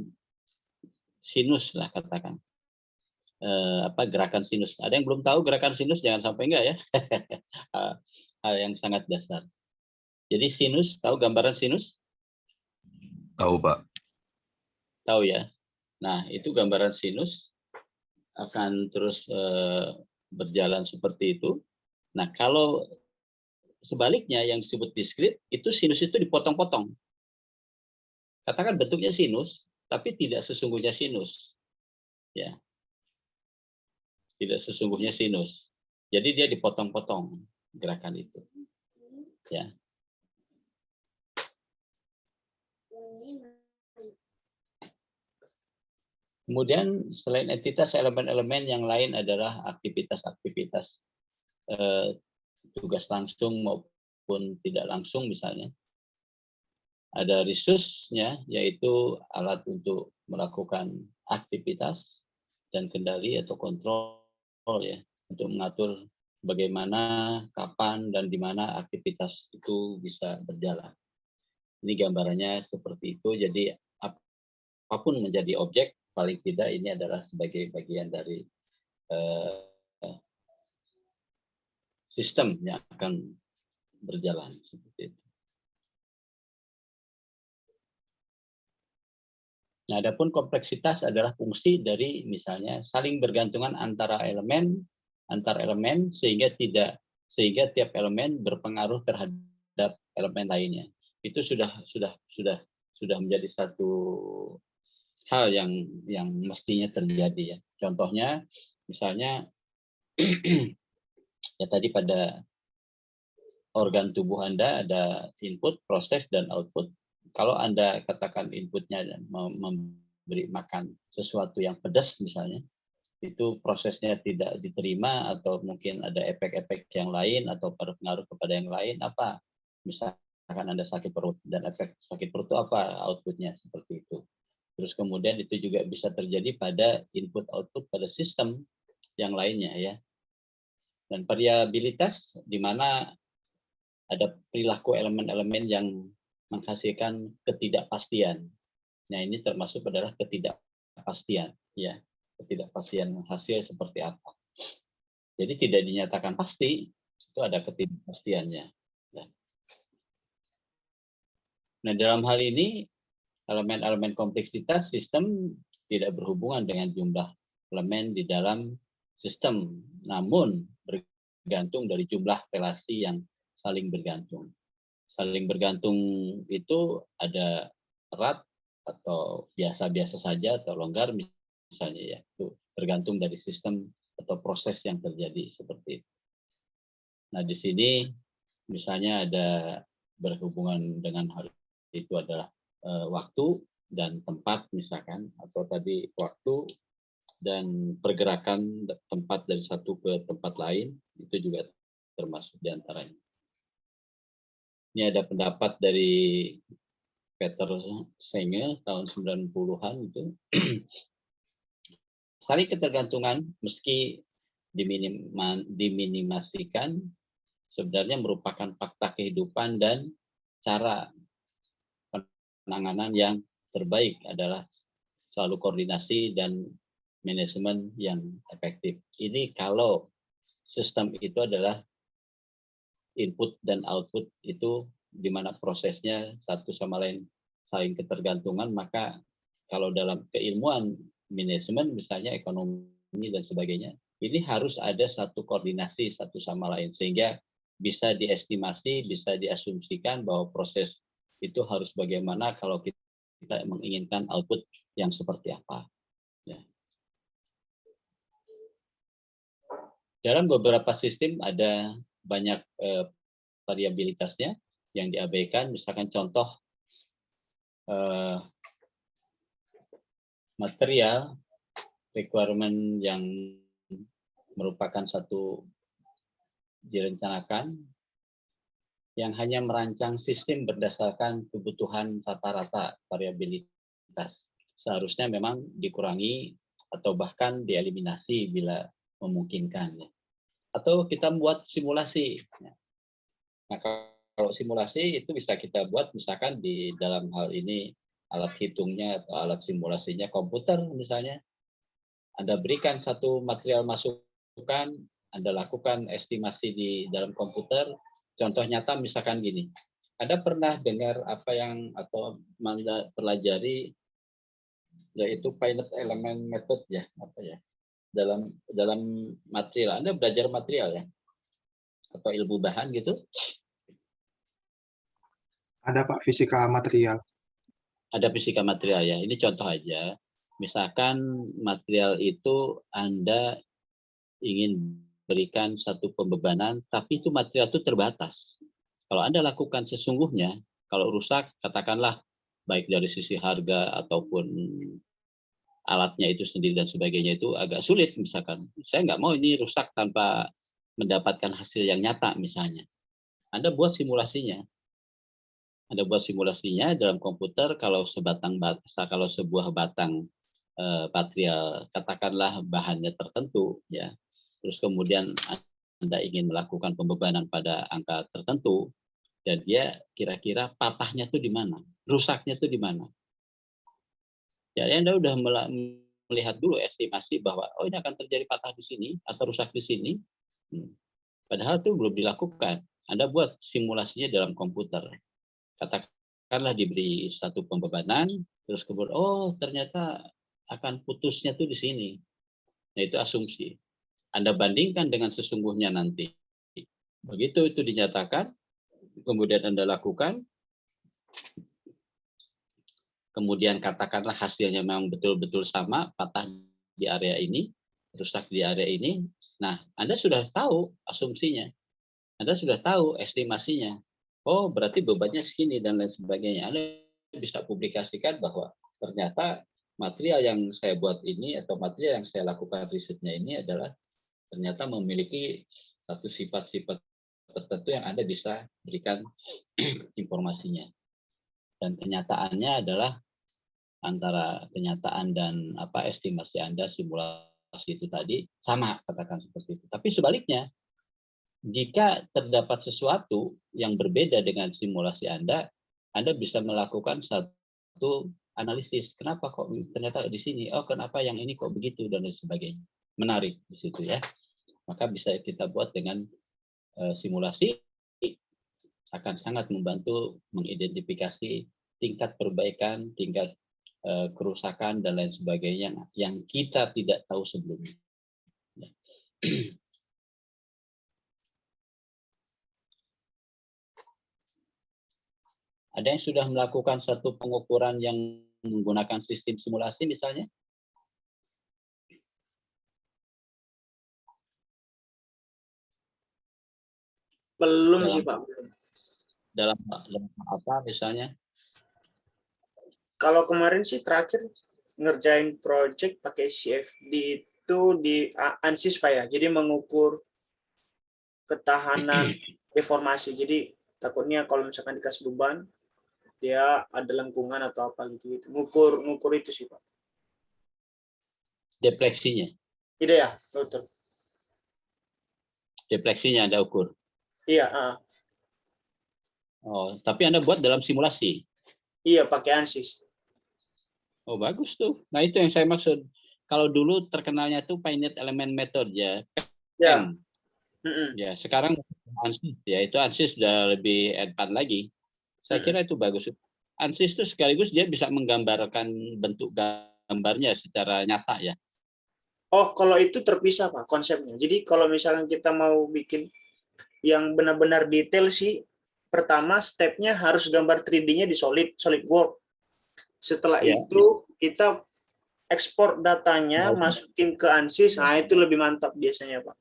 sinus lah katakan, gerakan sinus. Ada yang belum tahu gerakan sinus? Jangan sampai enggak ya. Hal yang sangat dasar. Jadi sinus, tahu gambaran sinus? Tahu, Pak. Tahu ya? Nah, itu gambaran sinus akan terus berjalan seperti itu. Nah, kalau sebaliknya yang disebut diskrit, itu sinus itu dipotong-potong. Katakan bentuknya sinus, tapi tidak sesungguhnya sinus. Ya, tidak sesungguhnya sinus. Jadi dia dipotong-potong gerakan itu. Ya. Kemudian selain entitas, elemen-elemen yang lain adalah aktivitas-aktivitas tugas langsung maupun tidak langsung misalnya. Ada resource-nya, yaitu alat untuk melakukan aktivitas dan kendali atau kontrol ya, untuk mengatur bagaimana, kapan, dan di mana aktivitas itu bisa berjalan. Ini gambarannya seperti itu. Jadi apapun menjadi objek, paling tidak ini adalah sebagai bagian dari sistem yang akan berjalan seperti itu. Nah, adapun kompleksitas adalah fungsi dari misalnya saling bergantungan antar elemen sehingga tiap elemen berpengaruh terhadap elemen lainnya. Itu sudah menjadi satu hal yang mestinya terjadi ya. Contohnya misalnya ya tadi pada organ tubuh Anda ada input, proses, dan output. Kalau Anda katakan inputnya memberi makan sesuatu yang pedas misalnya, itu prosesnya tidak diterima atau mungkin ada efek-efek yang lain atau berpengaruh kepada yang lain, apa? Misalkan Anda sakit perut, dan efek sakit perut itu apa outputnya, seperti itu. Terus kemudian itu juga bisa terjadi pada input-output pada sistem yang lainnya ya. Dan variabilitas di mana ada perilaku elemen-elemen yang menghasilkan ketidakpastian. Nah, ini termasuk adalah ketidakpastian, ya, ketidakpastian hasil seperti apa. Jadi tidak dinyatakan pasti, itu ada ketidakpastiannya. Nah, dalam hal ini elemen-elemen kompleksitas sistem tidak berhubungan dengan jumlah elemen di dalam sistem, namun bergantung dari jumlah relasi yang saling bergantung. Saling bergantung itu ada erat atau biasa-biasa saja atau longgar misalnya ya. Itu tergantung dari sistem atau proses yang terjadi seperti itu. Nah, di sini misalnya ada berhubungan dengan hal itu adalah waktu dan tempat misalkan, atau tadi waktu dan pergerakan tempat dari satu ke tempat lain, itu juga termasuk di antaranya. Ini ada pendapat dari Peter Senge tahun 90-an itu. Saling ketergantungan meski diminimasikan sebenarnya merupakan fakta kehidupan dan cara penanganan yang terbaik adalah selalu koordinasi dan manajemen yang efektif. Ini kalau sistem itu adalah input dan output itu di mana prosesnya satu sama lain saling ketergantungan, maka kalau dalam keilmuan manajemen misalnya ekonomi dan sebagainya, ini harus ada satu koordinasi satu sama lain sehingga bisa diestimasi, bisa diasumsikan bahwa proses itu harus bagaimana kalau kita menginginkan output yang seperti apa. Ya. Dalam beberapa sistem ada banyak variabilitasnya yang diabaikan, misalkan contoh material requirement yang merupakan satu direncanakan yang hanya merancang sistem berdasarkan kebutuhan rata-rata variabilitas. Seharusnya memang dikurangi atau bahkan dieliminasi bila memungkinkan. Atau kita buat simulasi. Nah, kalau simulasi itu bisa kita buat misalkan di dalam hal ini alat hitungnya atau alat simulasinya komputer misalnya. Anda berikan satu material masukan, Anda lakukan estimasi di dalam komputer. Contoh nyata misalkan gini, Anda pernah dengar apa yang atau pelajari yaitu finite element method ya, apa ya? Dalam material. Anda belajar material ya? Atau ilmu bahan gitu? Ada Pak, fisika material. Ada fisika material ya. Ini contoh aja. Misalkan material itu Anda ingin berikan satu pembebanan, tapi itu material itu terbatas. Kalau Anda lakukan sesungguhnya, kalau rusak, katakanlah baik dari sisi harga ataupun alatnya itu sendiri dan sebagainya itu agak sulit misalkan. Saya nggak mau ini rusak tanpa mendapatkan hasil yang nyata misalnya. Anda buat simulasinya. Anda buat simulasinya dalam komputer kalau sebuah batang material katakanlah bahannya tertentu ya. Terus kemudian Anda ingin melakukan pembebanan pada angka tertentu dan dia kira-kira patahnya tuh di mana? Rusaknya tuh di mana? Jadi Anda udah melihat dulu estimasi bahwa oh ini akan terjadi patah di sini atau rusak di sini. Padahal itu belum dilakukan. Anda buat simulasinya dalam komputer. Katakanlah diberi satu pembebanan, terus kemudian oh ternyata akan putusnya tuh di sini. Nah itu asumsi. Anda bandingkan dengan sesungguhnya nanti. Begitu itu dinyatakan, kemudian Anda lakukan, kemudian katakanlah hasilnya memang betul-betul sama, patah di area ini, rusak di area ini. Nah, Anda sudah tahu asumsinya. Anda sudah tahu estimasinya. Oh, berarti bebannya segini dan lain sebagainya. Anda bisa publikasikan bahwa ternyata material yang saya buat ini atau material yang saya lakukan risetnya ini adalah ternyata memiliki satu sifat-sifat tertentu yang Anda bisa berikan informasinya. Dan kenyataannya adalah antara kenyataan dan estimasi Anda simulasi itu tadi sama, katakan seperti itu. Tapi sebaliknya, jika terdapat sesuatu yang berbeda dengan simulasi Anda bisa melakukan satu analisis. Kenapa kok ternyata di sini? Oh, kenapa yang ini kok begitu dan lain sebagainya. Menarik di situ ya. Maka bisa kita buat dengan simulasi akan sangat membantu mengidentifikasi tingkat perbaikan, tingkat kerusakan dan lain sebagainya yang kita tidak tahu sebelumnya. Ada yang sudah melakukan satu pengukuran yang menggunakan sistem simulasi misalnya? Belum sih Pak. Dalam apa misalnya? Kalau kemarin sih terakhir ngerjain project pakai CFD itu di ANSYS Pak ya. Jadi mengukur ketahanan deformasi. Jadi takutnya kalau misalkan dikasih beban dia ada lengkungan atau apa gitu. Ngukur itu sih Pak. Defleksinya. Iya ya, betul. Defleksinya Anda ukur. Iya. Oh, tapi Anda buat dalam simulasi. Iya, pakai ANSYS. Oh, bagus tuh. Nah, itu yang saya maksud. Kalau dulu terkenalnya tuh finite element method ya. Ya. Ya, sekarang ANSYS ya, itu ANSYS sudah lebih advance lagi. Saya kira itu bagus. ANSYS itu sekaligus dia bisa menggambarkan bentuk gambarnya secara nyata ya. Oh, kalau itu terpisah Pak konsepnya. Jadi kalau misalkan kita mau bikin yang benar-benar detail sih, pertama stepnya harus gambar 3D-nya di SolidWorks. Setelah itu kita ekspor datanya, masukin ke ANSYS. Nah, itu lebih mantap biasanya Pak.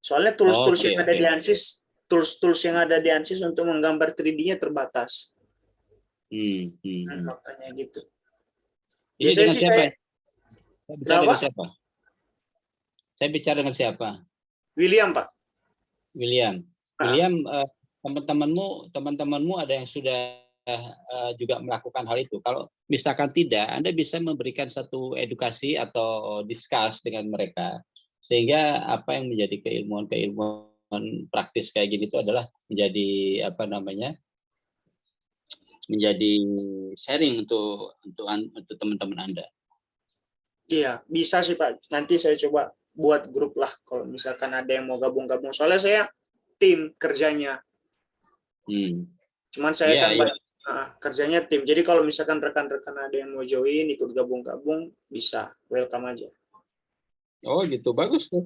Soalnya tools-tools yang ada di ANSYS, tools yang ada di ANSYS untuk menggambar 3D-nya terbatas. Makanya gitu. Ini biasanya dengan sih siapa? Saya bicara dengan siapa? William Pak. William, teman-temanmu ada yang sudah juga melakukan hal itu. Kalau misalkan tidak, Anda bisa memberikan satu edukasi atau discuss dengan mereka sehingga apa yang menjadi keilmuan praktis kayak gini itu adalah menjadi menjadi sharing untuk teman-teman Anda. Iya, bisa sih Pak. Nanti saya coba buat grup lah kalau misalkan ada yang mau gabung-gabung. Soalnya saya tim kerjanya. Cuman saya Iya, kan iya. kerjanya tim. Jadi kalau misalkan rekan-rekan ada yang mau join, ikut gabung-gabung, bisa. Welcome aja. Oh gitu, bagus tuh.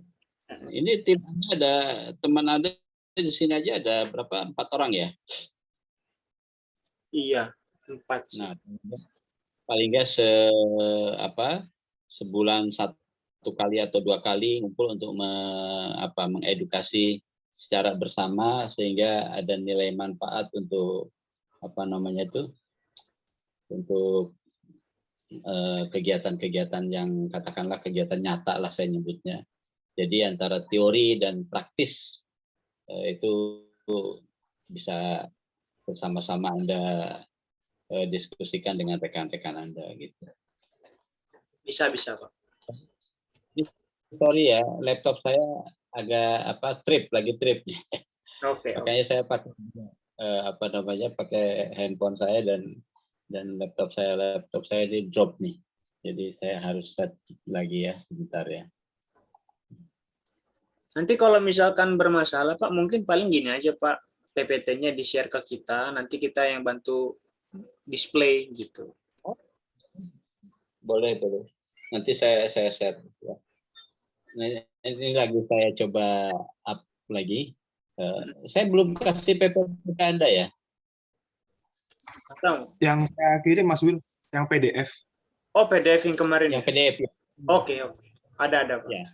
Ini tim Anda ada, teman Anda di sini aja ada berapa? 4 orang ya? Iya, 4 sih. Nah, paling nggak sebulan 1 kali atau 2 kali ngumpul untuk mengedukasi secara bersama sehingga ada nilai manfaat untuk untuk kegiatan-kegiatan yang katakanlah kegiatan nyata lah saya nyebutnya. Jadi antara teori dan praktis itu bisa bersama-sama Anda diskusikan dengan rekan-rekan Anda gitu. Bisa, Pak. Sorry ya, laptop saya agak lagi trip. Oke. Makanya saya pakai pakai handphone saya dan laptop saya ini drop nih. Jadi saya harus set lagi ya sebentar ya. Nanti kalau misalkan bermasalah, Pak, mungkin paling gini aja, Pak. PPT-nya di-share ke kita, nanti kita yang bantu display gitu. Boleh. Nanti saya share ya. Ini lagi saya coba up lagi. Saya belum kasih PPT ke Anda ya. Atau? Yang saya kirim Mas Wil, yang PDF. Oh, PDF yang kemarin. Yang PDF. Ya. Oke. Ada, Pak. Ya.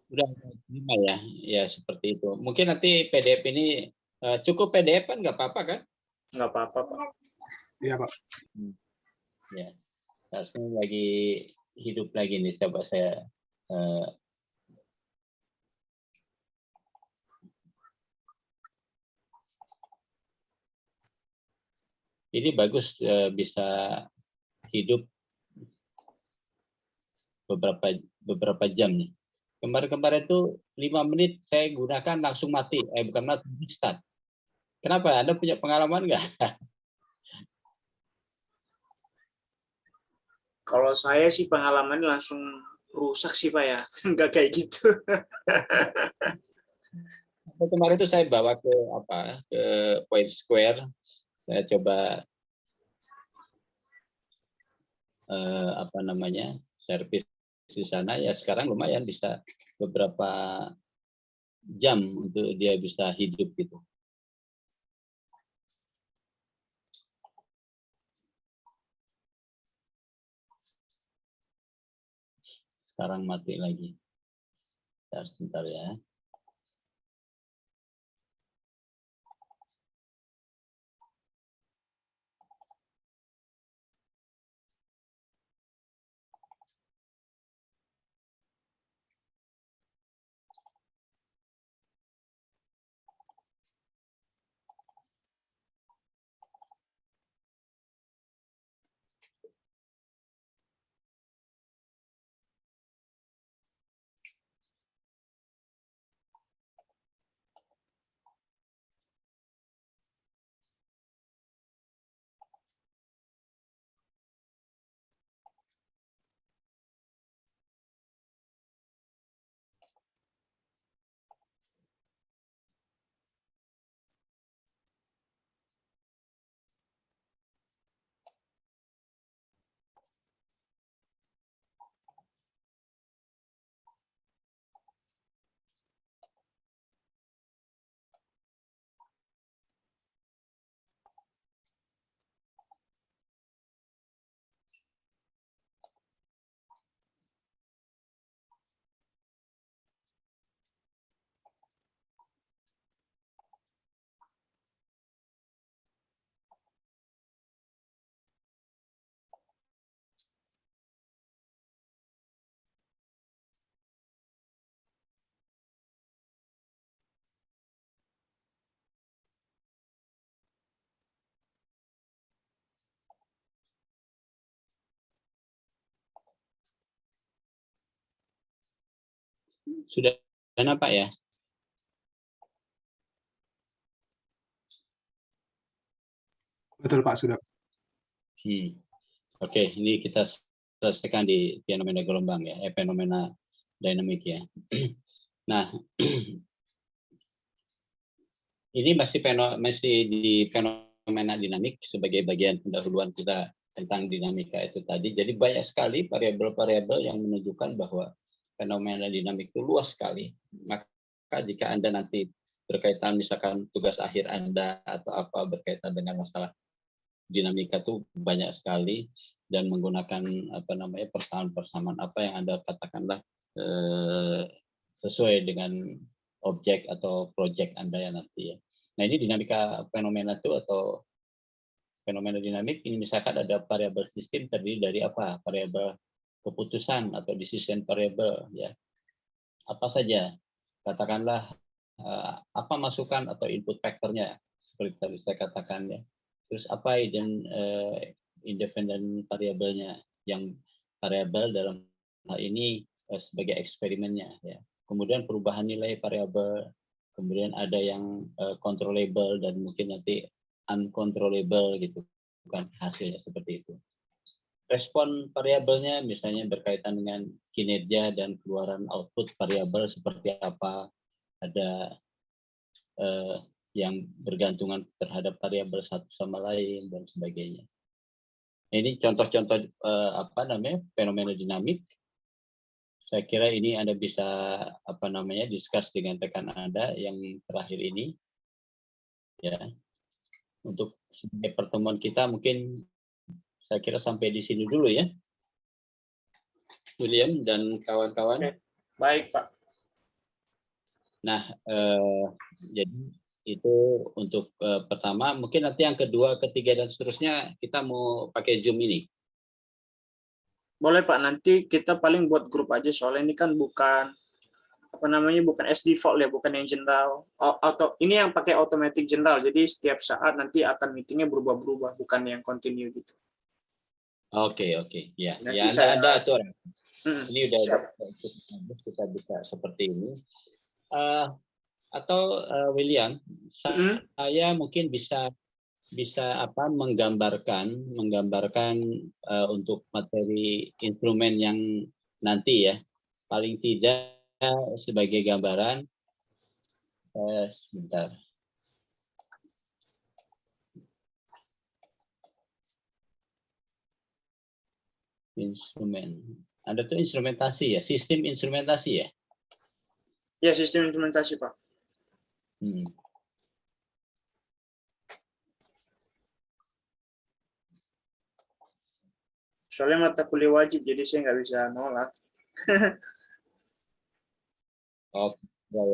Udah terima ya. Ya seperti itu. Mungkin nanti PDF ini cukup PDF kan nggak apa-apa kan? Nggak apa-apa, Pak. Iya, Pak. Ya. Harusnya lagi hidup lagi nih, coba saya ini bagus bisa hidup beberapa jam nih. Kemarin itu 5 menit saya gunakan langsung mati, bukan mati, start. Kenapa? Anda punya pengalaman nggak? Kalau saya sih pengalamannya langsung rusak sih, Pak ya. Nggak kayak gitu. Kemarin itu saya bawa ke Point Square, saya coba servis di sana ya, sekarang lumayan bisa beberapa jam untuk dia bisa hidup gitu. Sekarang mati lagi. Sebentar ya. Sudah nampak ya? Betul, Pak, sudah. Oke, ini kita selesaikan di fenomena gelombang ya, fenomena dinamik ya. Nah, ini masih di fenomena fenomena dinamik sebagai bagian pendahuluan kita tentang dinamika itu tadi. Jadi banyak sekali variabel-variabel yang menunjukkan bahwa fenomena dinamik itu luas sekali. Maka jika Anda nanti berkaitan misalkan tugas akhir Anda atau apa berkaitan dengan masalah dinamika itu banyak sekali dan menggunakan persamaan-persamaan apa yang Anda katakanlah sesuai dengan objek atau proyek Anda ya nanti ya. Nah ini dinamika fenomena itu atau fenomena dinamik ini misalkan ada variabel sistem terdiri dari apa? Variabel keputusan atau decision variable ya. Apa saja? Katakanlah apa masukan atau input faktornya seperti tadi saya katakan ya. Terus apa independen variabelnya yang variabel dalam hal ini sebagai eksperimennya ya. Kemudian perubahan nilai variabel, kemudian ada yang controllable dan mungkin nanti uncontrollable gitu kan hasilnya seperti itu. Respon variabelnya misalnya berkaitan dengan kinerja dan keluaran output variabel seperti apa, ada yang bergantungan terhadap variabel satu sama lain dan sebagainya. Ini contoh-contoh fenomena dinamik. Saya kira ini Anda bisa discuss dengan rekan Anda yang terakhir ini. Ya. Untuk pertemuan kita mungkin saya kira sampai di sini dulu ya. William dan kawan-kawan. Baik, Pak. Nah, jadi itu untuk pertama, mungkin nanti yang kedua, ketiga dan seterusnya kita mau pakai Zoom ini. Boleh Pak, nanti kita paling buat grup aja soalnya ini kan bukan bukan as default ya, bukan yang general. Atau ini yang pakai automatic general. Jadi setiap saat nanti akan meetingnya berubah-berubah, bukan yang continue gitu. Oke. Ya, Nanti ya Anda atur. Ini udah kita bisa seperti ini. Atau William, saya mungkin bisa menggambarkan untuk materi instrumen yang nanti ya, paling tidak sebagai gambaran. Sebentar. Instrumen. Ada tuh instrumentasi ya, sistem instrumentasi ya. Ya, sistem instrumentasi Pak. Soalnya mata kuliah wajib, jadi saya nggak bisa nolak. Oh,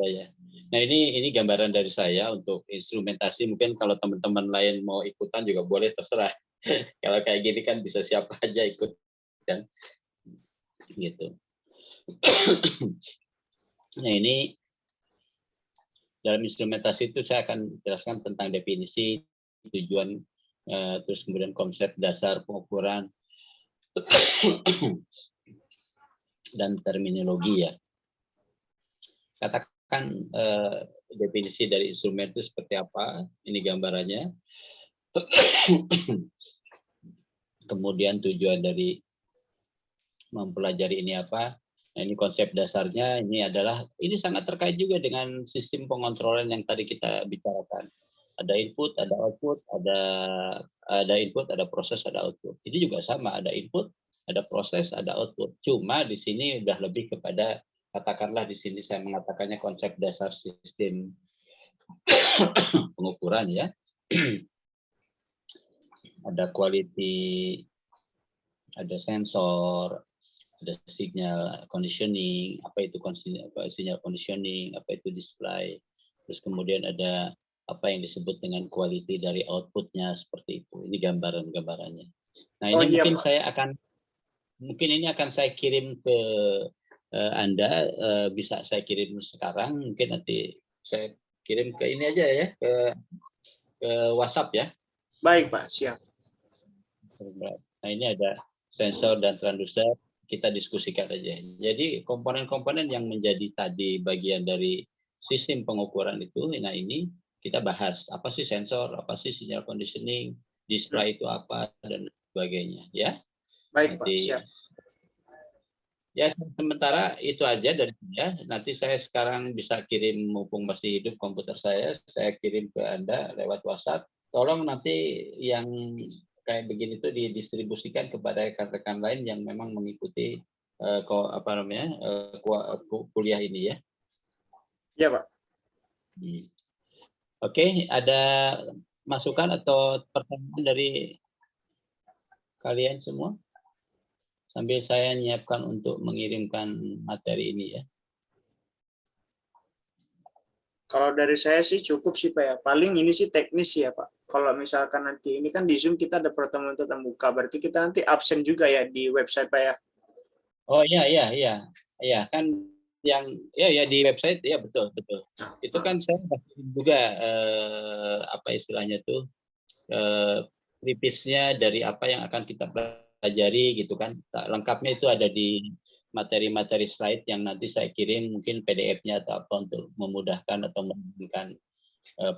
ya. Nah ini gambaran dari saya untuk instrumentasi. Mungkin kalau teman-teman lain mau ikutan juga boleh, terserah. Kalau kayak gini kan bisa siapa aja ikut kan, gitu. Nah ini dalam instrumentasi itu saya akan jelaskan tentang definisi, tujuan, terus kemudian konsep dasar pengukuran dan terminologi ya. Katakan definisi dari instrumen itu seperti apa, ini gambarannya. Kemudian tujuan dari mempelajari ini apa. Nah, ini konsep dasarnya, ini sangat terkait juga dengan sistem pengontrolan yang tadi kita bicarakan. Ada input, ada output, ada input, ada proses, ada output. Ini juga sama, ada input, ada proses, ada output. Cuma di sini udah lebih kepada, katakanlah di sini saya mengatakannya konsep dasar sistem pengukuran ya. Ada quality, ada sensor, ada signal conditioning, apa itu signal conditioning, apa itu display. Terus kemudian ada apa yang disebut dengan quality dari outputnya seperti itu. Ini gambarannya. Nah ini mungkin ini akan saya kirim ke Anda, bisa saya kirim sekarang, mungkin nanti saya kirim ke ini aja ya, ke WhatsApp ya. Baik Pak, siap. Nah ini ada sensor dan transducer, kita diskusikan aja. Jadi komponen-komponen yang menjadi tadi bagian dari sistem pengukuran itu, nah ini kita bahas apa sih sensor, apa sih signal conditioning, display itu apa dan sebagainya ya. Baik nanti, Pak, siap. Ya sementara itu aja dari saya. Nanti saya sekarang bisa kirim mumpung masih hidup komputer saya kirim ke Anda lewat WhatsApp. tolong nanti yang kayak begini tuh didistribusikan kepada rekan-rekan lain yang memang mengikuti kuliah ini ya. Iya, Pak. Oke, ada masukan atau pertanyaan dari kalian semua? Sambil saya menyiapkan untuk mengirimkan materi ini ya. Kalau dari saya sih cukup sih Pak ya. Paling ini sih teknis ya Pak. Kalau misalkan nanti ini kan di Zoom kita ada pertemuan tatap muka, berarti kita nanti absen juga ya di website Pak ya. Oh iya kan yang ya di website ya betul. Itu kan saya juga apa istilahnya tuh prepisnya dari apa yang akan kita pelajari gitu kan. Lengkapnya itu ada di materi-materi slide yang nanti saya kirim mungkin PDF-nya atau apa untuk memudahkan atau memudahkan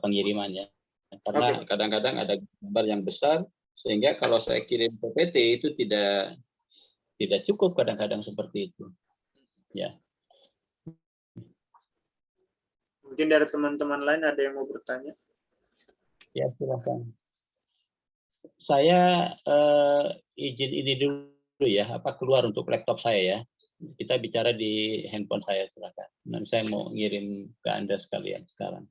pengirimannya. Karena kadang-kadang ada gambar yang besar sehingga kalau saya kirim ke PT itu tidak cukup kadang-kadang seperti itu. Ya. Mungkin dari teman-teman lain ada yang mau bertanya? Ya, silakan. Saya izin ini dulu ya, keluar untuk laptop saya ya. Kita bicara di handphone saya, silakan. Dan saya mau ngirim ke Anda sekalian sekarang.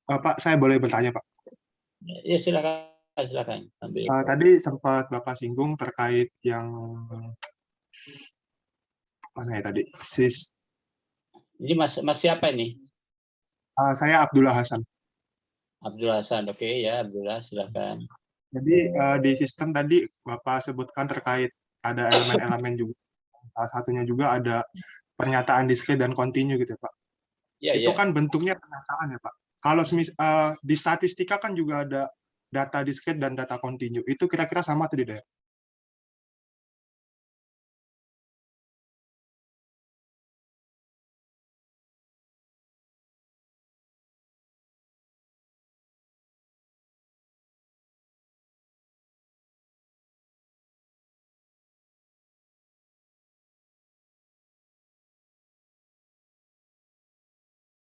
Pak, saya boleh bertanya, Pak? Ya, silakan. Tadi sempat Bapak singgung terkait yang mana ya tadi? Ini Mas siapa ini? Saya Abdullah Hasan. Abdullah Hasan, oke ya Abdullah, silakan. Jadi di sistem tadi Bapak sebutkan terkait ada elemen-elemen juga. Salah satunya juga ada pernyataan discrete dan kontinu gitu, Pak. Ya, Itu ya. kan bentuknya pernyataan ya, Pak. Kalau di statistika kan juga ada data discrete dan data kontinu. Itu kira-kira sama atau tidak?